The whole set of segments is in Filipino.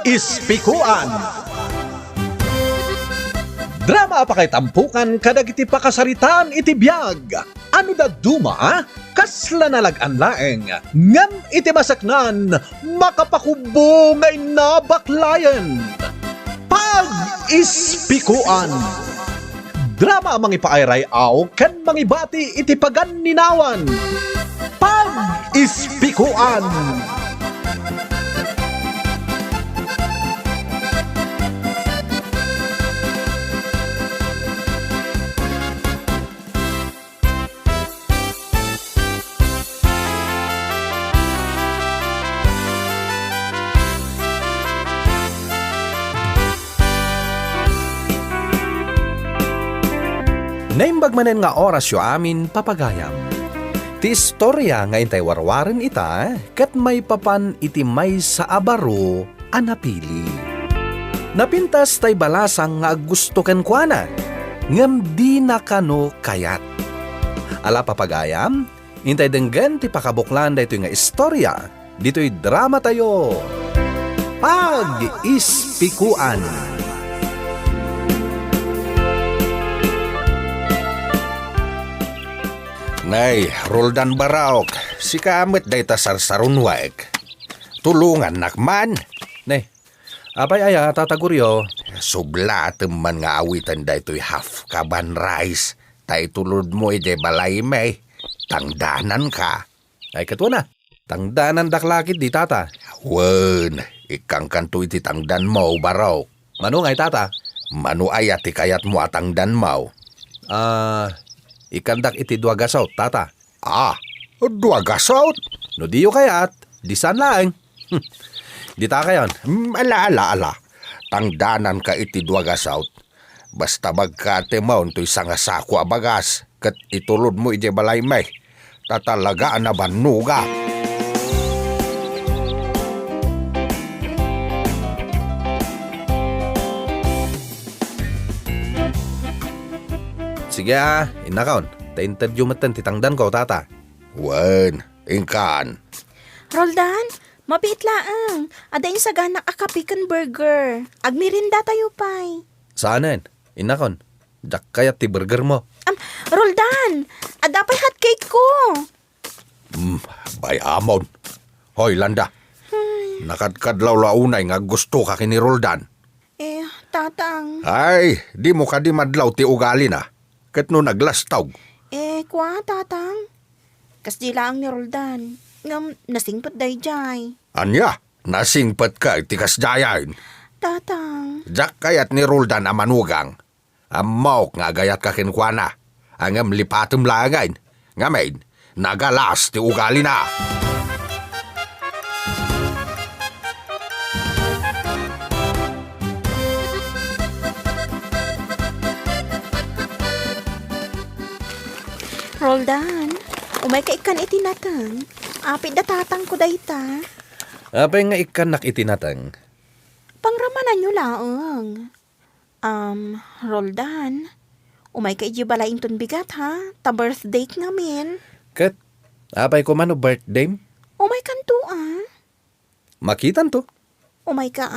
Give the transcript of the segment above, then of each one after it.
Ispikuan. Drama pa kay tampukan kadag iti pakasaritaan iti biyag. Ano da duma? Kasla nalagan laeng. Ngam iti masaknan, makapakubo ngay nabaklayan. Pag-ispikuan. Drama mangipaayray aw ken mangibati iti paganinawan. Pag-ispikuan. Naimbag manen nga oras yo amin papagayam. Ti istorya nga intay warwaran ita, kat may papan iti may sa abaro anapili. Napintas tay balasang nga gusto ken kuana, ngam di na kano kayat. Ala papagayam, intay denggan ti pakabuklan da ito nga istorya, dito'y drama tayo. Pag-ispikuan. Nay, Roldan Baraok, si kamit day ta sarsarunwaek. Tulungan nakman. Nay, apay aya tataguryo. Subla teman nga awitan day to'y half kaban rice. Tay tulod mo ide balay may. Tangdanan ka. Ay katwa na, tangdanan daklakit di tata. Wen, ikang kanto iti tangdan mo, Baraok. Mano ngay tata? Mano ayat ikayat mo atangdan mo. Ikandak iti dua gasaw, tata. Dua gasaw? No diyo kayat, di san laeng. Di ta kayon. Ala. Tangdanan ka iti dua gasaw. Basta magkate maun to'y sanga sako abagas. Kat itulod mo iti balay may. Tatalagaan na banuga. Sige inakaon. Ta-interview matan titangdan ko, tata. Wen, ingkan. Roldan, mabit laang. Adain sa ganak akapikan burger. Agmirinda tayo pay. Saanen? Inakon. Jak kayat ti burger mo. Roldan, adapay hot cake ko. Bay amon. Hoy, Landa. Nakadkadlaw launay nga gusto ka kini Roldan. Tatang. Ay, di mo ka di madlaw ti ugali na. Kat no naglastawg. Kwa, tatang. Kasdi lang ni Roldan. Ngam, nasingpat day jay. Anya, nasingpat ka iti kasdayain. Tatang. Jak kayat ni Roldan amanugang. Amawk nga gayat ka kinkwana. Angam lipatum lagain. Ngamin, nagalas ti ugali na. Roldan, umay ka ikan itinatang. Apit da tatang ko dayta. Apay nga ikanak itinatang. Pangramanan nyo laang. Roldan, umay ka ijibalain ton bigat ha. Ta birthday ngamin. Kat, apay ko man o birthday? Umay kanto Makitan to. Umay ka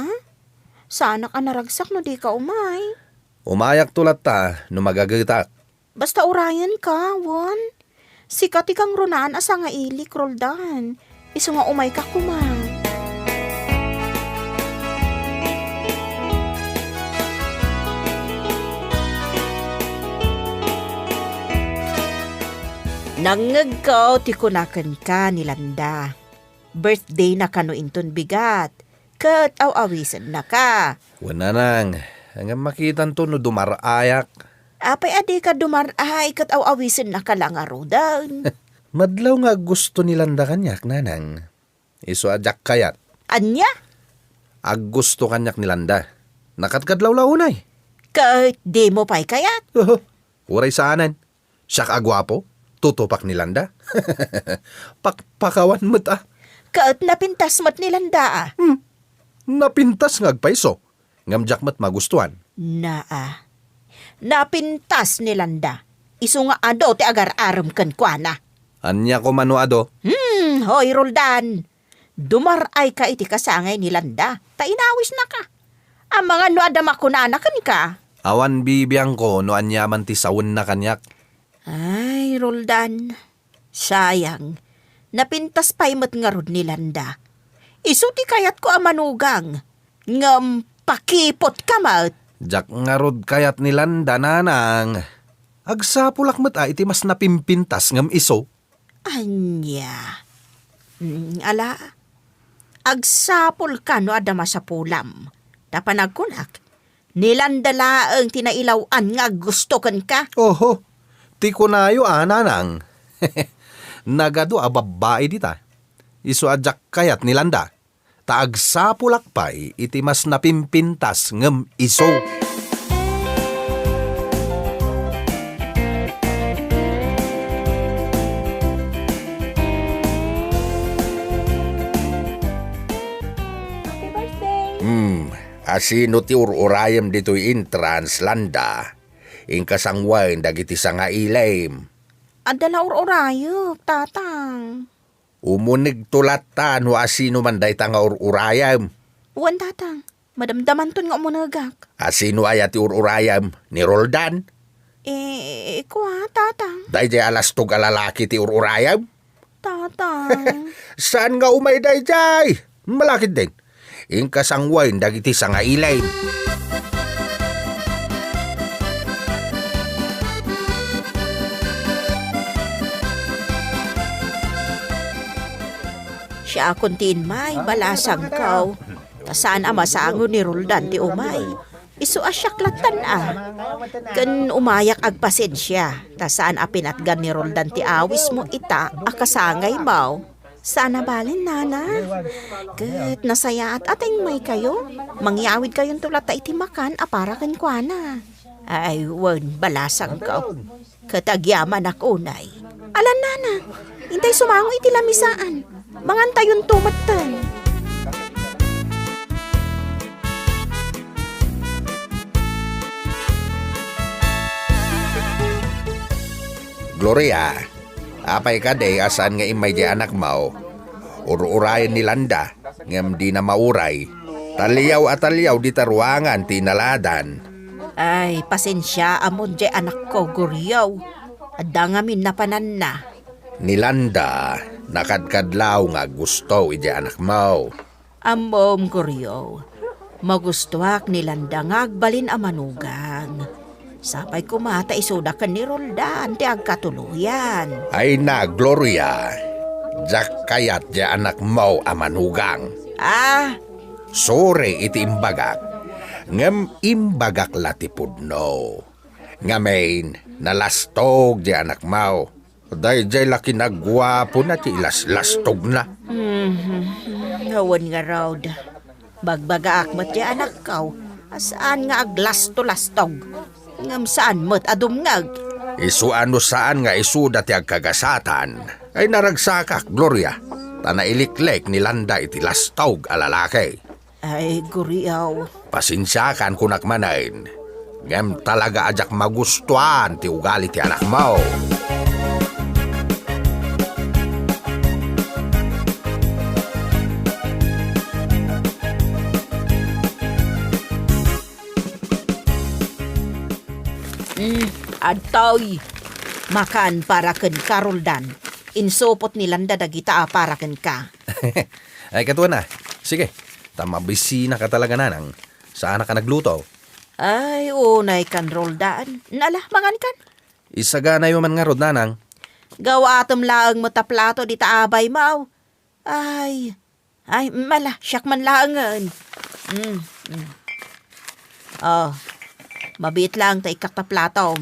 Sana ka naragsak no di ka umay. Umayak tulat ta, no magagatak. Basta urayan ka, Won. Sikat ikang runaan asa nga ilik, Roldan. Isu nga umay ka kumang. Nangagkaw ti kunakan ka ni Landa. Birthday na kano inton bigat. Kat aw-awisan na ka. Wala nang, hanggang makitan to no dumarayak. Apay adi ka dumaray kat aw-awisan na ka lang arudan. Madlaw nga gusto nilanda kanyak, nanang. Iso ajak kayat. Anya? Ag gusto kanyak nilanda. Nakatkadlaw launay. Kat di mo pa'y kayat. Uray saanan. Siyak agwapo. Tutupak nilanda. Pakpakawan mo't Kat napintas mo't nilanda Napintas ngagpaiso. Ngamjak mo't magustuhan. Napintas nilanda. Isu nga ado ti agar-aram kan kwa na. Anya ko manuado. Hoy Roldan. Dumaray ka iti kasangay ni Landa, ta inawis na ka. Ang mga no adama ko na anakan ka. Awan bibiyang ko no anyaman ti sawon na kanyak. Ay, Roldan, sayang. Napintas pa imot nga rod ni Landa. Isuti kayat ko ang manugang. Ngam pakipot ka mat. Jak nga rod kayat nilanda nanang. Agsapulak mat iti mas napimpintas ngam iso. Anya. Ala, agsapol ka no adama sa pulam. Tapanagkunak, nilandala ang tinailawan nga gusto kan ka. Oho, ti ko nayo nanang. Nagado babae dita. Isu ajak kayat nilanda. Taagsapulak pa'y iti mas napimpintas ngem iso. Asino ti ururayam dito'y entrance landa. Inkasangwain dagiti sa nga ilaim. Adala urayop, tatang. Umunig tulatan o asino man day nga ururayam. Uwan, tatang. Madamdaman ton nga umunagak. Asino ay ati ururayam ni Roldan. Kuha, tatang. Day jay alastog alalaki ti ururayam. Tatang. Saan nga umay day jay? Malakit din. Inkasangwain dagiti sa nga ilaim. Siya kuntiin may balasang kaw. Saan ama sangon ni Roldan ti umay. Isu asyaklatan Kan umayak agpasensya. Saan apinatgan ni Roldan ti awis mo ita akasangay mau. Sana balin, nana. Kat nasaya at ating may kayo. Mangyawid kayong tulat ta iti makan apara kan kwa na. Ay, wan, balasang kaw. Katagyaman ako, unay. Alan, nana. Intay sumango iti lamisaan. Mangantay yung tumatan. Gloria, apay ka day asan nga imay di anak mo. Ur-urayan ni Landa, ngam di na mauray. Taliyaw at taliyaw di taruangan tinaladan. Ay, pasensya amon di anak ko, guryaw. Adda ngamin na panan na. Ni Landa, nakadkadlaw nga gusto iti anak mo. Amom, guryaw. Magustuak ni Landa nga agbalin a manugang. Sapay kumata isudakan ni Roldan ti agkatuluyan. Ay na, Gloria. Jak kayat di anak mo amanugang. Sore iti imbagak. Ngem imbagak latipudno. Ngamin, nalastog di anak mo. Dahil jay laki nagwapo na ti lastog na. Hawan nga raw. Bagbagaak mo't di anak kaw. Asaan nga aglasto-lastog. Ngam saan mo't adumngag. Isu ano saan nga isu dati agkagasatan. Ay naragsakak, Gloria. Tanailiklik ni Landa iti lastog alalaki. Ay, guriyaw. Pasensyakan kunak manain. Ngem talaga ajak magustuhan ti ugali ti anak mo. Adtoy. Makan para ken Roldan. Insopot ni Landa dagita para ken ka. Ay katuan na. Sige, tamabisi na ka talaga nanang. Saan ka nagluto? Ay, unay kan Roldan. Nala, mangan kan. Isaga na yung man nga rod nanang. Gawa atom laang mo ta plato di taabay mau. Ay, mala, siyak man laangan. Oh, mabit lang ta ikak ta plato.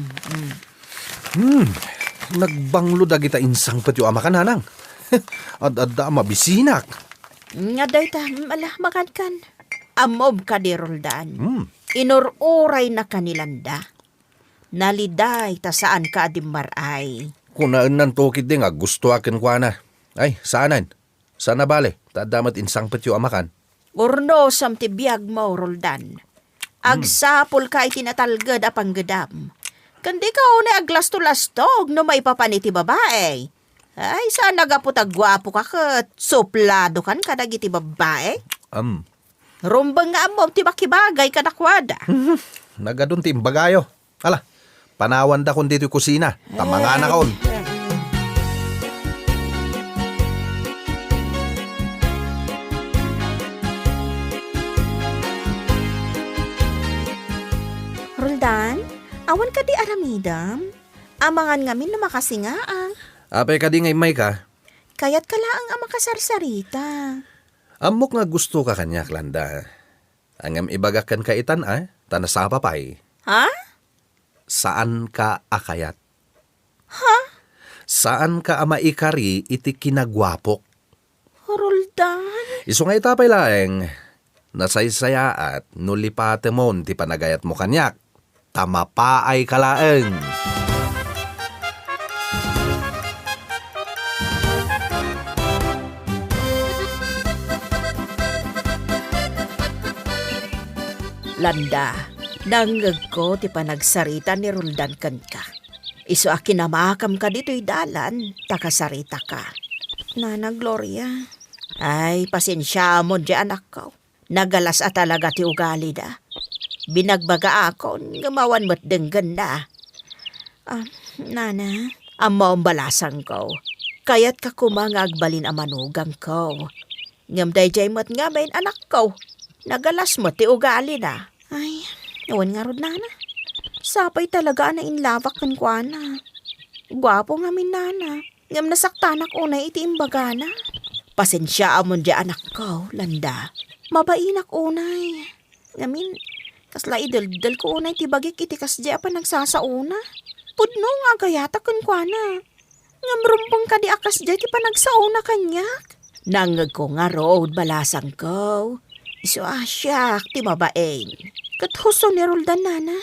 Nagbanglo dagita insang pati ama ka nanang. Ad-adda mabisinak. Nga day ta, mala, makan kan. Amob ka di Roldan. Inururay na kanilanda. Naliday ta saan ka adimaray. Kunaan nan tokit din nga gusto akin kwa na. Ay, saanan? Sana bale, tadamat insang pati amakan. Urno sam ti biyag mo, Roldan. Agsapol ka itinatalgad apang gadam. Kandi ka una aglasto-lastog no may papaniti babae. Ay, saan nagaputag gwapo ka kat suplado kan kadagiti babae? Rumbang nga mo, ti makibagay ka nakwada. Nagadun ti imbagayo. Ala, panawan da kon dito kusina. Tamanga na kaon. Roldan, awan ka di aramidam. Amangan ngamin na makasingaang. Apay ka di ngay may ka. Kaya't kalaang ang makasarsarita. Amok nga gusto ka kanya, Klanda. Angam ibagakan ka itan, tanasa papay. Ha? Saan ka akayat? Ha? Saan ka amaikari iti kinagwapok? Roldan? Iso nga itapay laeng. Nasaysaya at nulipate mo ti panagayat mo kanyak. Tamapaay ka laeng. Landa, nanggag ko ti panagsarita ni Roldan kan ka. Iso akinamakam ka dito'y dalan, takasarita ka. Nana Gloria, ay pasensya mo di anak ko. Nagalas at talaga ti ugali da. Binagbaga ako, ngamawan mo't denggan na. Nana, amaw balasang ko. Kaya't ka kumangagbalin ang manugang ko. Ngamday jay mo't nga main anak ko. Nagalas mo ti ugali na. Ay, ewan nga rod nana. Sapay talaga na inlavak kan kwa na. Gwapo nga min nana. Ngam nasaktanak unay iti imbaga na. Pasensya amon di anak ko, Landa. Mabainak unay. Ngamin, kasla idaldal ko unay ti bagik iti kasdi pa nagsasauna. Pudno nga gayata kan kwa na. Ngam rumpong ka di akas di ti pa nagsauna kanyak. Nangag ko nga road balasang ko. Iso asyak, ti mabaeng. Kat husto ni Roldan nana.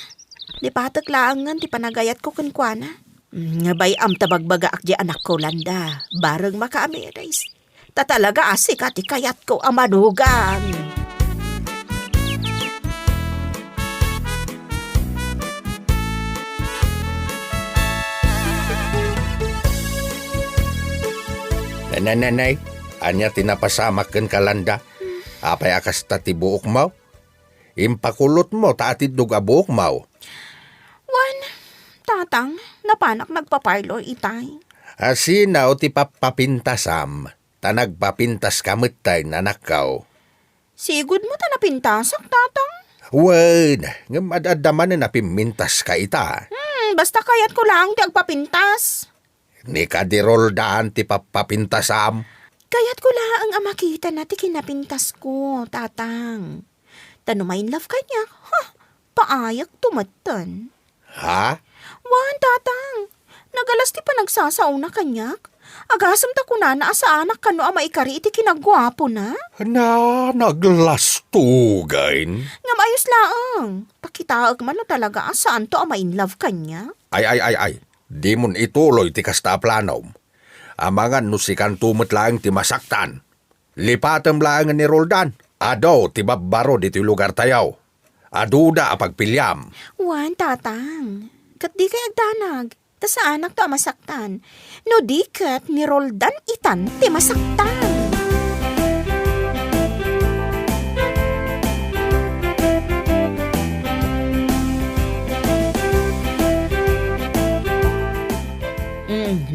Di patag laangan, ti panagayat ko kankwana. Nga bay am tabagbaga akdi anak ko Landa. Barang makaamiris. Tatalaga asik at ikayat ko ang manugang. Nanay, anya tinapasamak ken kalanda. Apay akas tatibuok mo? Impakulot mo taatid duga buok mo. Wan, tatang, napanak nagpaparlor itay. Asinaw ti papapintasam. Tanagpapintas kamitay nanakaw. Sigud mo ta napintasak, tatang? Wen, ngam adadaman na napimintas ka ita. Basta kayat ko lang di agpapintas. Ni kadiroldahan ti papapintasam. Kayat ko lang ang makita na ti kinapintas ko, tatang. Tanumain love kanya, paayak tumatan. Ha? Wan, tatang, nagalas ti pa nagsasauna kanyak. Agasam ta kuna na asa anak kano ang maikari iti kinagwapo na. Na, naglastugain. Ngam ayos laang, pakitaag man na talaga asaan to ang ma-inlove kanya. Ay. Di mon ituloy ti kasta planom. Amangan nusikan tumot lang ti masaktan. Lipatem lang ni Roldan. Ado ti babbaro diti lugar tayaw. Aduda apagpilyam. Wan, tatang, kat di kay agdanag. Ta sa anak to ang masaktan. No di kat ni Roldan itan ti masaktan.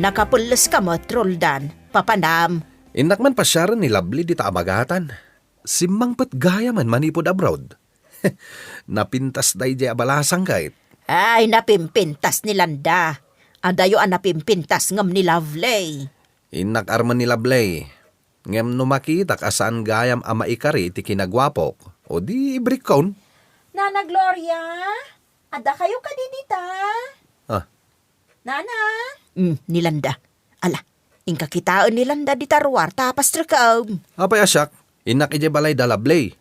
Nakapulos ka mo, Roldan. Papanam. Inakman pa siya rin ni Lovely di taamagatan. Simangpat gaya man manipod abroad. Napintas day di abalasang kahit. Ay, napimpintas ni Landa. Adayo ang napimpintas ngam ni Lovely. Inakarman ni Lovely. Ngem no makita kasaan gayam ama ikari ti kinagwapok. O di ibrikon. Nana Gloria, ada kayo kadidita? Nana? Ni Landa. Ala, ingkakitaan ni Landa di tarwar tapas trakaw. Apay asyak, inak ije balay da Lovely.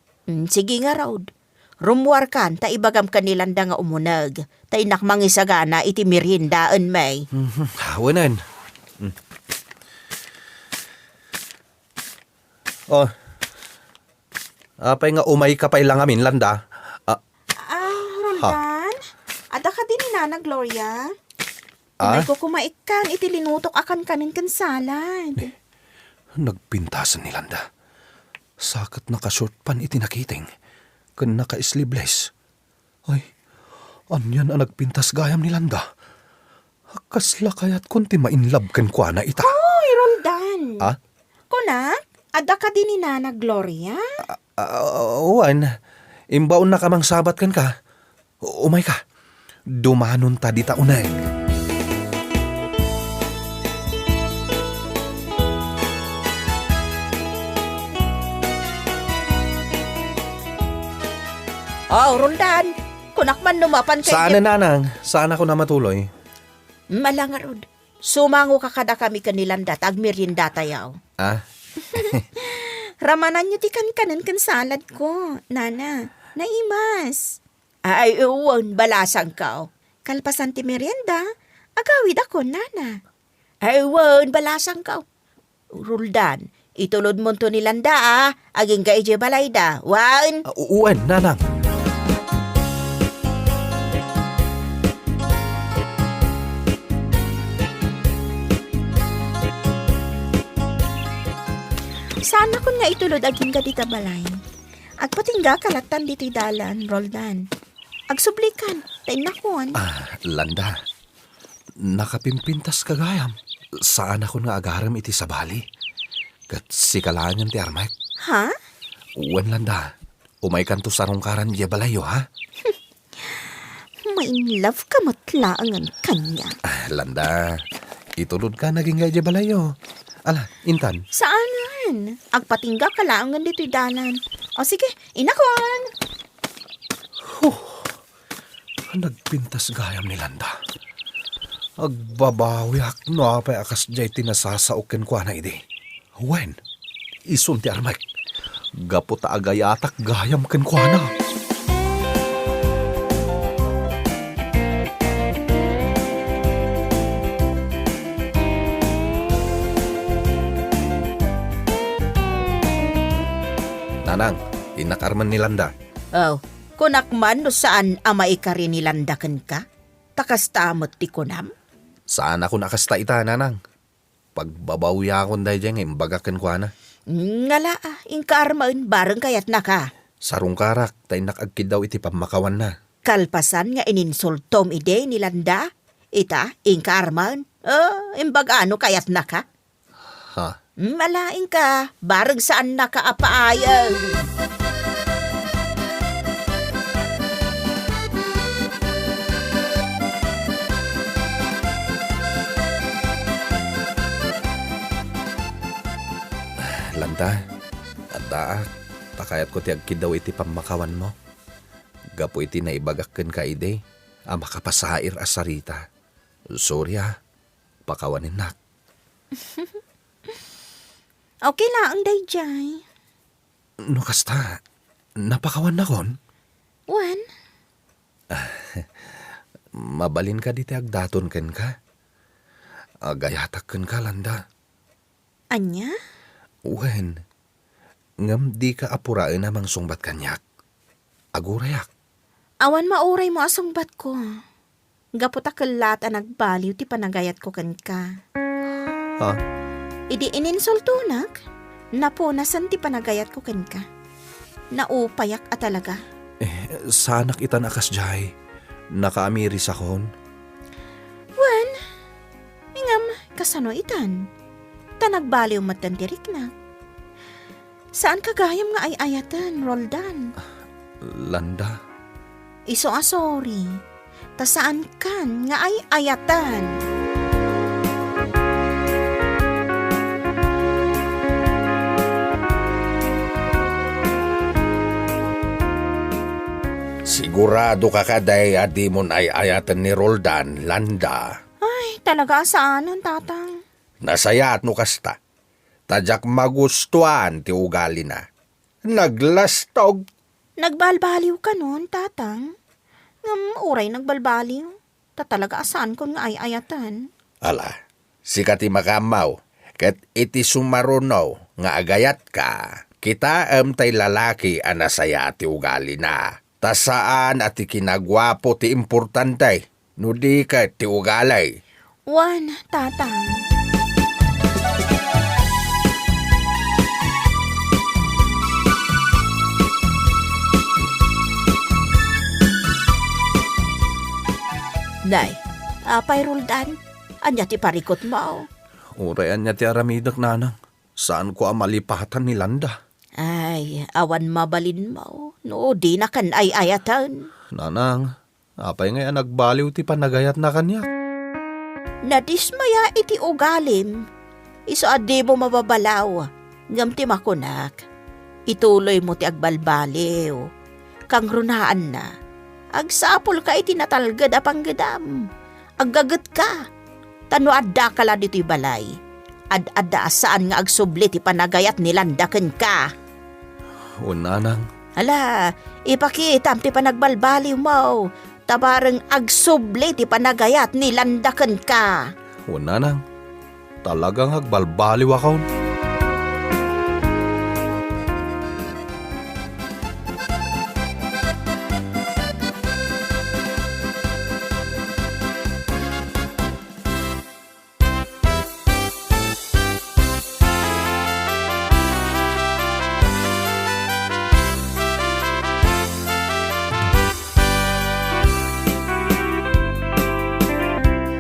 Sige nga raud. Rumwar kan, ta ibagam ka ni Landa nga umunag. Ta inak mangisagana iti mirindaan may. Hawanan. Apay nga umay ka pa ilang amin, Landa. Roldan? Ada ka din ni Nana Gloria? Umay ko kumaikan, iti linutok akan kanin kan salad. Nagpintasan ni Landa. Sakat naka-short pan iti nakiting. Kan naka-sleeveless. Ay, anyan ang nagpintas gayam ni Landa. Kasla kaya't kunti mainlab kan kwa na ita. Oy, Roldan. Ah? Kunak, ada ka din ni Nana Gloria? Uwan, imbaon na kamang sabat kan ka. Umay ka. Dumanon ta dita unay. Oh, Roldan. Kunak man lumapan kay... Saan na nanang? Saan ako na matuloy? Malangarod. Sumango ka kada kami kanilanda, tagmerienda tayaw. Ah? Ramanan nyo ti kanin kan salad ko, Nana. Naimas. Ay, uwan, balasang ka. Kalpasan ti merienda, agawid ako, Nana. Ay, uwan, balasang ka. Roldan, itulod mo to nilanda, aging ka ije balayda. Wan. Uwan, nanang. Sana kun nga itulod aging ka dita balay. Agpatingga kalatan dito'y dalan, Roldan. Agsublikan, tayo nakon. Landa. Nakapimpintas kagayam. Saan ako nga agaram iti sa bali? Kat sikalaan yan ti Armike. Ha? Uwan, Landa. Umay kan to sarungkaran di balayo, ha? May love ka matlaangan kanya. Landa. Itulod ka naging di balayo. Ala, Intan. Saanan? Agpatingga kalaangan dito'y dalan. O sige, inakon. Nagpintas gayam ni Landa. Agbabawi no apay akas jay tinasasauken ko na ide. Wen, isun ti Armike. Gapo ta agayatak gayam ken ko na. Nanang, inakarman ni Landa. Oh, kunak man no saan ama ikari nilandakan ka? Takas tamot ti kunam? Saan ako nakasta ita, Nanang? Pagbabawi akong dahi dyan, imbagakan ko na. Ngala inkarmaan bareng kayat na ka. Sarungkarak, tay nakagkid daw iti pamakawan na. Kalpasan nga ininsultom ide nilanda? Ita, inkarmaan? Imbaga ano kayat na ka? Ha? Malaing ka, bareng saan na ka apaayaw. Landa, anda, pakayat ko ti agkid daw iti pamakawan mo. Gapo iti naibagakken ka ide, makapasair asarita. Sorry pakawanin nak. Okay lang, dayjay. No kasta, napakawan na kon? Wan? Mabalin ka diti agdaton ken ka. Agayatak ken ka, Landa. Anya? Wen, ngam di ka apurain namang sungbat kanyak. Agurayak. Awan mauray mo asong bat ko. Gapot akalat ang nagbaliw ti panagayat ko kan ka. Ha? Idi ininsultunak, napunasan ti panagayat ko kan ka. Naupayak at talaga. Sanak itan akas jay. Nakaamiri sa kon. Wan, ingam kasano itan. Tanagbaliw matantirik na. Saan kagayam nga ay ayatan, Roldan? Landa. Iso sorry. Ta saan kan nga ay ayatan? Sigurado ka kaday adi mon ay ayatan ni Roldan, Landa. Ay, talaga saan ang tatang? Nasayat no kasta. Tadyak magustuhan ti ugali na. Naglastog. Nagbalbaliw ka nun, tatang? Uray nagbalbaliw. Ta talaga asaan ko nga ay ayatan? Ala, si kati makamaw. Ket iti sumarunaw nga agayat ka. Kita tay lalaki anasaya ti ugali na. Tasaan at ikinagwapo ti importante. No di ka ti ugalay. Wan, tatang. Nay, apay Roldan? Anya ti parikot mo? Urayan niya ti aramidak nanang. Saan ko amalipatan ni Landa? Ay, awan mabalin mo. No, di na kan ay ayatan. Nanang, apay nga nagbaliw ti panagayat na kanya. Nadismaya iti ugalim. Iso adi mo mababalaw. Ngam ti makunak. Ituloy mo ti agbalbaliw. Kang runaan na. Agsapol ka iti natalgad apang gadam. Aggagat ka. Tano adda ka la dito'y balay. Ad-adda saan nga agsubli ti panagayat nilandaken ka. O nanang, Hala, ipakitam ti panagbalbaliw mo. Tabareng agsubli ti panagayat nilandaken ka. o nanang, talagang agbalbaliw ako.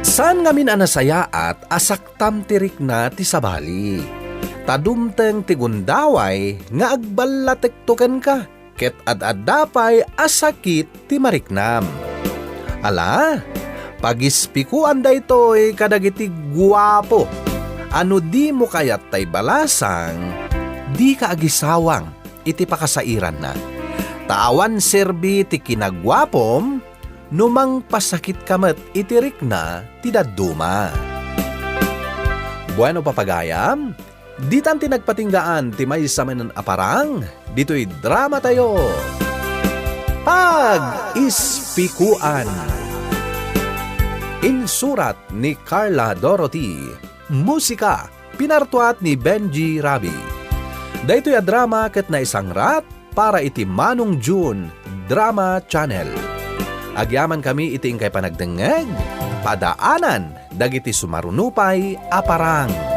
Saan ngamin anasaya at asaktam tirik na ti sabali. Tadumteng ti gundaway nga agballatektoken ka. Ket ad-addapay asakit ti mariknam. Ala, pagispikuan da ito'y kadagiti guwapo. Ano di mo kayat tay balasang, di ka agisawang iti pakasairan na. Tawan serbi ti kinagwapom, numang pasakit kamat itirik na ti dadduma. Bueno papagayam, ditan ti nagpatinggaan ti may samanan aparang, dito'y drama tayo. Pag-ispikuan. Insurat ni Carla Dorothy. Musika, pinartuat ni Benji Rabi. Daytoy a drama ket na isang rat para iti Manong June Drama Channel. Agyaman kami iting kay panagdengeg, padaanan, dagiti sumarunupay, aparang.